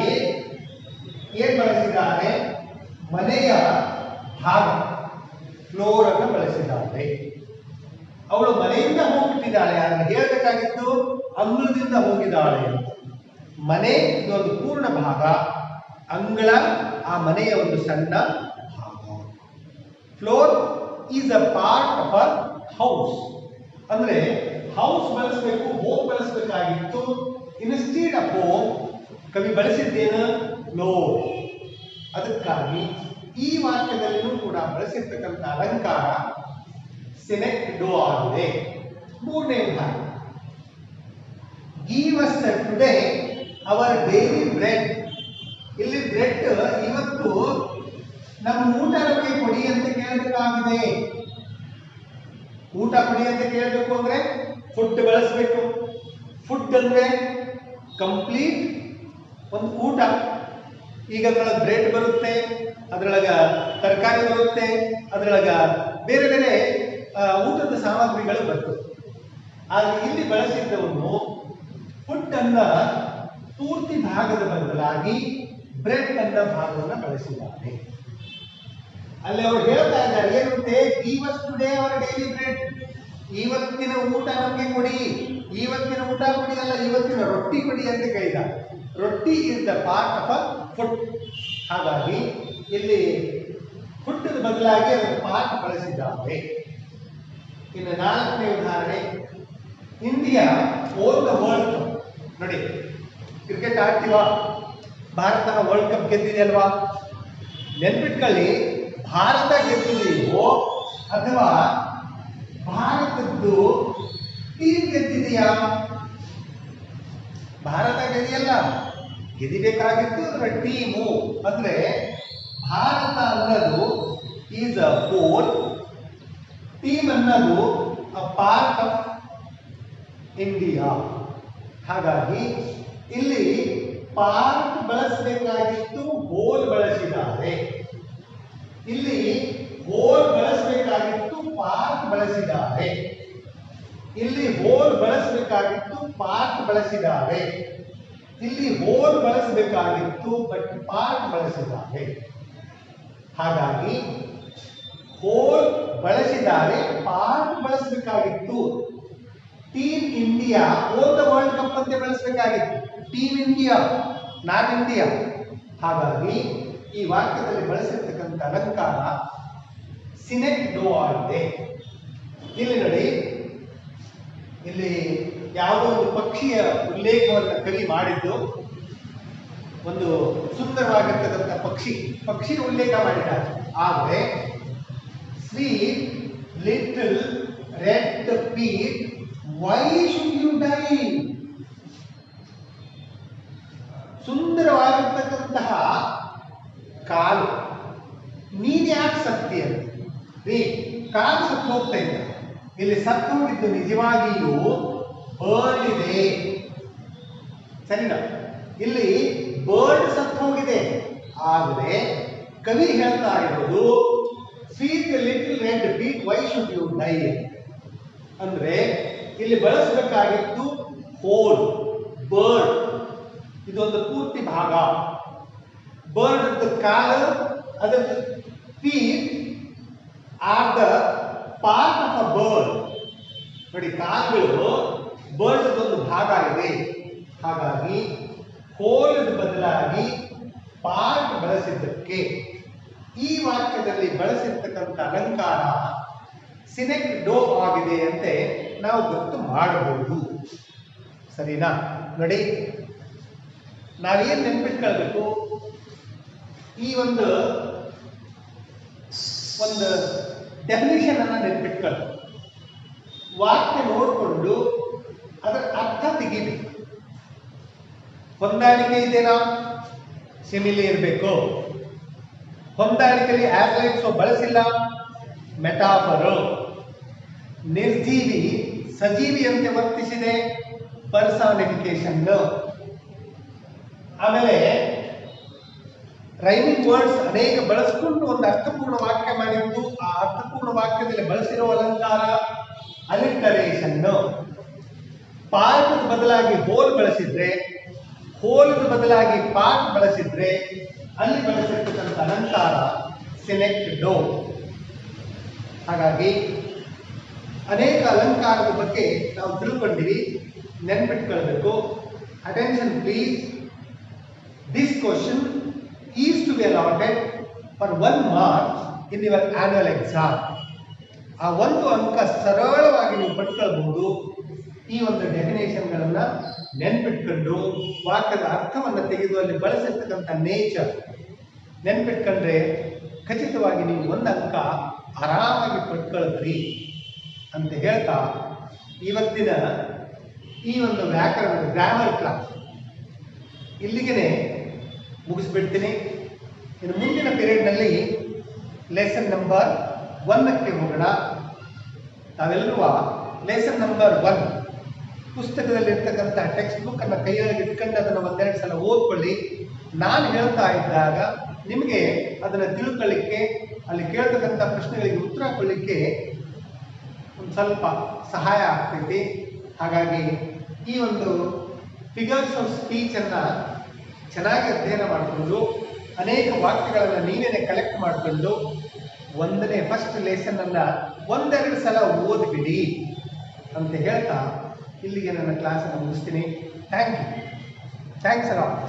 ಏನ್ ಬಳಸಿದ್ದಾರೆ? ಮನೆಯ ಭಾಗ, ಫ್ಲೋರ್ ಅನ್ನು ಬಳಸಿದ್ದಾರೆ. ಅವಳು ಮನೆಯಿಂದ ಹೋಗ್ಬಿಟ್ಟಿದ್ದಾಳೆ, ಆದರೆ ಹೇಳಬೇಕಾಗಿತ್ತು ಅಂಗಳದಿಂದ ಹೋಗಿದ್ದಾಳೆ ಅಂತ. ಮನೆ ಇದೊಂದು ಪೂರ್ಣ ಭಾಗ, ಅಂಗಳ ಆ ಮನೆಯ ಒಂದು ಸಣ್ಣ ಭಾಗ. Floor is a part of a house. ಅಂದ್ರೆ ಹೌಸ್ ಬಳಸಬೇಕು, ಹೋಮ್ ಬಳಸಬೇಕಾಗಿತ್ತು. ಇನ್ಸ್ಟೀಡ್ ಆಫ್ ಹೋಮ್ ಕವಿ ಬಳಸಿದ್ದೇನು? ಫ್ಲೋರ್. ಅದಕ್ಕಾಗಿ ಈ ವಾಕ್ಯದಲ್ಲಿಯೂ ಕೂಡ ಬಳಸಿರ್ತಕ್ಕಂಥ ಅಲಂಕಾರ ಸಿನೆಕ್ ಡೋ ಆಗಿದೆ. ಮೂರನೇ ಉದಾಹರಣೆ, give us today our daily bread. ಇಲ್ಲಿ ಬ್ರೆಡ್ ಇವತ್ತು ನಮ್ಮ ಊಟ ನಮಗೆ ಕೊಡಿ ಅಂತ ಕೇಳಬೇಕಾಗಿದೆ. ಊಟ ಕೊಡಿ ಅಂತ ಕೇಳಬೇಕು ಅಂದ್ರೆ ಫುಡ್ ಬಳಸಬೇಕು. ಫುಡ್ ಅಂದ್ರೆ ಕಂಪ್ಲೀಟ್ ಒಂದು ಊಟ. ಈಗ ಅದ್ರೊಳಗೆ ಬ್ರೆಡ್ ಬರುತ್ತೆ, ಅದ್ರೊಳಗ ತರಕಾರಿ ಬರುತ್ತೆ, ಅದ್ರೊಳಗ ಬೇರೆ ಬೇರೆ ಊಟದ ಸಾಮಗ್ರಿಗಳು ಬರ್ತವೆ. ಆದರೆ ಇಲ್ಲಿ ಬಳಸಿದ್ದವನು ಫುಡ್ ಅನ್ನ ಪೂರ್ತಿ ಭಾಗದ ಬದಲಾಗಿ ಬ್ರೆಡ್ ಅನ್ನ ಭಾಗವನ್ನು ಬಳಸಿದ್ದಾರೆ. ಅಲ್ಲಿ ಅವರು ಹೇಳ್ತಾ ಇದ್ದಾರೆ ಏನಂತೆ, give us today our daily bread. ಇವತ್ತಿನ ಊಟ ನಮಗೆ ಕೊಡಿ. ಇವತ್ತಿನ ಊಟ ಕೊಡಿ ಅಲ್ಲ, ಇವತ್ತಿನ ರೊಟ್ಟಿ ಕೊಡಿ ಅಂತ ಕೈದ. ರೊಟ್ಟಿ is the part of a food. ಹಾಗಾಗಿ ಇಲ್ಲಿ ಫುಡ್ ಬದಲಾಗಿ ಅದರ ಪಾರ್ಟ್ ಬಳಸಿದ್ದಾರೆ. ಇನ್ನು ನಾಲ್ಕನೇ ಉದಾಹರಣೆ, India won the world cup. ನೋಡಿ, ಕ್ರಿಕೆಟ್ ಆಡ್ತೀವ, ಭಾರತ ವರ್ಲ್ಡ್ ಕಪ್ ಗೆದ್ದಿದೆ ಅಲ್ವಾ? ನೆನ್ಪಿಟ್ಕೊಳ್ಳಿ, ಭಾರತ ಗೆದ್ದಿದೆಯೋ ಅಥವಾ ಭಾರತದ್ದು ಟೀಮ್ ಗೆದ್ದಿದೆಯಾ? ಭಾರತ ಗೆದಿಯಲ್ಲ, ಗೆದಿಬೇಕಾಗಿತ್ತು ಅದರ ಟೀಮು. ಅಂದ್ರೆ ಭಾರತ ಅನ್ನೋದು ಈಸ್ ಅ ಹೋಲ್, ಟೀಮ್ ಅನ್ನೋದು ಅ ಪಾರ್ಟ್ ಆಫ್ ಇಂಡಿಯಾ. ಹಾಗಾಗಿ ಇಲ್ಲಿ ಪಾರ್ಟ್ ಬಳಸಬೇಕಾಗಿತ್ತು, ಹೋಲ್ ಬಳಸಿದ್ದಾರೆ. ಇಲ್ಲಿ ಹೋಲ್ ಬಳಸಬೇಕಾಗಿತ್ತು, ಪಾರ್ಟ್ ಬಳಸಿದ್ದಾರೆ. ಇಲ್ಲಿ ಹೋಲ್ ಬಳಸಬೇಕಾಗಿತ್ತು, ಪಾರ್ಟ್ ಬಳಸಿದ್ದಾರೆ. ಇಲ್ಲಿ ಹೋಲ್ ಬಳಸಬೇಕಾಗಿತ್ತು, ಬಟ್ ಪಾರ್ಟ್ ಬಳಸಿದ್ದಾರೆ. ಹಾಗಾಗಿ ಹೋಲ್ ಬಳಸಿದ್ದಾರೆ, ಪಾರ್ಟ್ ಬಳಸಬೇಕಾಗಿತ್ತು. Team India won the world cup ಅಂತ ಬಳಸಬೇಕಾಗಿತ್ತು. Team India, not India. ಹಾಗಾಗಿ ಈ ವಾಕ್ಯದಲ್ಲಿ ಬಳಸಿರ್ತಕ್ಕಂಥ ಅಲಂಕಾರ ಸಿನೆಕ್ ಡೋ ಆಗಿದೆ. ಇಲ್ಲಿ ನೋಡಿ, ಇಲ್ಲಿ ಯಾವುದೋ ಒಂದು ಪಕ್ಷಿಯ ಉಲ್ಲೇಖವನ್ನು ಕವಿ ಮಾಡಿದ್ದು. ಒಂದು ಸುಂದರವಾಗಿರ್ತಕ್ಕಂಥ ಪಕ್ಷಿ ಉಲ್ಲೇಖ ಮಾಡಿದ್ದಾರೆ. ಆದರೆ sweet little red feet why should you die? ಸುಂದರವಾಗಿರ್ತಕ್ಕಂತಹ ಕಾಲು, ನೀನ್ ಯಾಕೆ ಸತ್ತಿ ಅಂತ. ಕಾಲು ಸತ್ತು ಹೋಗ್ತಾ ಇದ್ದ. ಇಲ್ಲಿ ಸತ್ತು ಹೋಗಿದ್ದು ನಿಜವಾಗಿಯೂ ಬರ್ಡ್ ಇದೆ, ಸರಿನಾ? ಇಲ್ಲಿ ಬರ್ಡ್ ಸತ್ತು ಹೋಗಿದೆ. ಆದರೆ ಕವಿ ಹೇಳ್ತಾ ಇರೋದು sweet little red beat why should you die ಅಂದ್ರೆ ಇಲ್ಲಿ ಬಳಸಬೇಕಾಗಿತ್ತು ಹೋಲ್, ಬರ್ಡ್ ಇದೊಂದು ಪೂರ್ತಿ ಭಾಗ. ಬರ್ಡ್ ಕಾಲು, ಅದರ feet are the part of a bird. ನೋಡಿ, ಕಾಲುಗಳು ಬರ್ಡ್ ಒಂದು ಭಾಗ ಇದೆ. ಹಾಗಾಗಿ ಹೋಲ್ ಬದಲಾಗಿ ಪಾರ್ಟ್ ಬಳಸಿದ್ದಕ್ಕೆ ಈ ವಾಕ್ಯದಲ್ಲಿ ಬಳಸಿರ್ತಕ್ಕಂಥ ಅಲಂಕಾರ ಸಿನೆಕ್ ಡೋ ಆಗಿದೆ ಅಂತೆ ನಾವು ಗೊತ್ತು ಮಾಡಬಹುದು. ಸರಿನಾ? ನೋಡಿ, ನಾವೇನ್ ನೆನ್ಪಿಟ್ಕೊಳ್ಬೇಕು, ಈ ಒಂದು ಡೆಫಿನಿಷನ್ ಅನ್ನ ನೆನ್ಪಿಟ್ಕೊಳ್ಬೇಕು. ವಾಕ್ಯ ನೋಡಿಕೊಂಡು ಅದರ ಅರ್ಥ ತೆಗಿಬೇಕು. ಹೊಂದಾಣಿಕೆ ಇದೆನಾ? ಸಿಮಿಲಿ ಇರಬೇಕು. ಹೊಂದಾಣಿಕೆಯಲ್ಲಿ ಆಬ್ಲೈಟ್ಸ್ ಬಳಸಿಲ್ಲ, ಮೆಟಾಫರು. ನಿರ್ಜೀವಿ ಸಜೀವಿಯಂತೆ ವರ್ತಿಸಿದೆ, ಪರ್ಸಾನಿಫಿಕೇಶನ್. ಆಮೇಲೆ ರೈಮಿಂಗ್ ವರ್ಡ್ಸ್ ಅನೇಕ ಬಳಸಿಕೊಂಡು ಒಂದು ಅರ್ಥಪೂರ್ಣ ವಾಕ್ಯ ಮಾಡಿದ್ದು, ಆ ಅರ್ಥಪೂರ್ಣ ವಾಕ್ಯದಲ್ಲಿ ಬಳಸಿರುವ ಅಲಂಕಾರ ಅಲಿಟರೇಷನ್. ಪಾರ್ಟ್ ಬದಲಾಗಿ ಹೋಲ್ ಬಳಸಿದ್ರೆ, ಹೋಲ್ ಬದಲಾಗಿ ಪಾರ್ಟ್ ಬಳಸಿದ್ರೆ ಅಲ್ಲಿ ಬಳಸಿರ್ತಕ್ಕಂಥ ಅಲಂಕಾರ ಸೆಲೆಕ್ಟ್ ಡೋ. ಹಾಗಾಗಿ ಅನೇಕ ಅಲಂಕಾರದ ಬಗ್ಗೆ ನಾವು ತಿಳ್ಕೊಂಡಿವಿ, ನೆನ್ಪಿಟ್ಕೊಳ್ಬೇಕು. Attention please. This question is to be allotted for 1 mark in your annual exam. ಆ 1 ಅಂಕ ಸರಳವಾಗಿ ನೀವು ಪಡ್ಕೊಳ್ಬಹುದು. ಈ ಒಂದು ಡೆಫಿನೇಷನ್ಗಳನ್ನ ನೆನ್ಪಿಟ್ಕೊಂಡು ವಾಕ್ಯದ ಅರ್ಥವನ್ನು ತೆಗೆದು ಅಲ್ಲಿ ಬಳಸಿರ್ತಕ್ಕಂಥ ನೇಚರ್ ನೆನ್ಪಿಟ್ಕೊಂಡ್ರೆ ಖಚಿತವಾಗಿ ನೀವು 1 ಅಂಕ ಆರಾಮಾಗಿ ಪಡ್ಕೊಳ್ತೀರಿ ಅಂತ ಹೇಳ್ತಾ ಇವತ್ತಿನ ಈ ಒಂದು ವ್ಯಾಕರಣ ಗ್ರಾಮರ್ ಕ್ಲಾಸ್ ಇಲ್ಲಿಗೆ ಮುಗಿಸ್ಬಿಡ್ತೀನಿ. ಇನ್ನು ಮುಂದಿನ ಪೀರಿಯಡ್ನಲ್ಲಿ ಲೆಸನ್ ನಂಬರ್ 1ಕ್ಕೆ ಹೋಗೋಣ. ತಾವೆಲ್ಲರೂ ಲೆಸನ್ ನಂಬರ್ 1 ಪುಸ್ತಕದಲ್ಲಿರ್ತಕ್ಕಂಥ ಟೆಕ್ಸ್ಟ್ ಬುಕ್ ಅನ್ನು ಕೈಯೊಳಗೆ ಇಟ್ಕೊಂಡು ಅದನ್ನು 1-2 ಸಲ ಓದ್ಕೊಳ್ಳಿ. ನಾನು ಹೇಳ್ತಾ ಇದ್ದಾಗ ನಿಮಗೆ ಅದನ್ನು ತಿಳ್ಕೊಳ್ಳಿಕ್ಕೆ, ಅಲ್ಲಿ ಕೇಳ್ತಕ್ಕಂಥ ಪ್ರಶ್ನೆಗಳಿಗೆ ಉತ್ತರ ಕೊಡಲಿಕ್ಕೆ ಒಂದು ಸ್ವಲ್ಪ ಸಹಾಯ ಆಗ್ತೈತಿ. ಹಾಗಾಗಿ ಈ ಒಂದು ಫಿಗರ್ಸ್ ಆಫ್ ಸ್ಪೀಚನ್ನು ಚೆನ್ನಾಗಿ ಅಧ್ಯಯನ ಮಾಡಿಕೊಂಡು ಅನೇಕ ವಾಕ್ಯಗಳನ್ನು ನೀವೇನೆ ಕಲೆಕ್ಟ್ ಮಾಡಿಕೊಂಡು ಫಸ್ಟ್ ಲೆಸನ್ನನ್ನು 1-2 ಸಲ ಓದ್ಬಿಡಿ ಅಂತ ಹೇಳ್ತಾ ಇಲ್ಲಿಗೆ ನನ್ನ ಕ್ಲಾಸನ್ನು ಮುಗಿಸ್ತೀನಿ. Thanks a lot.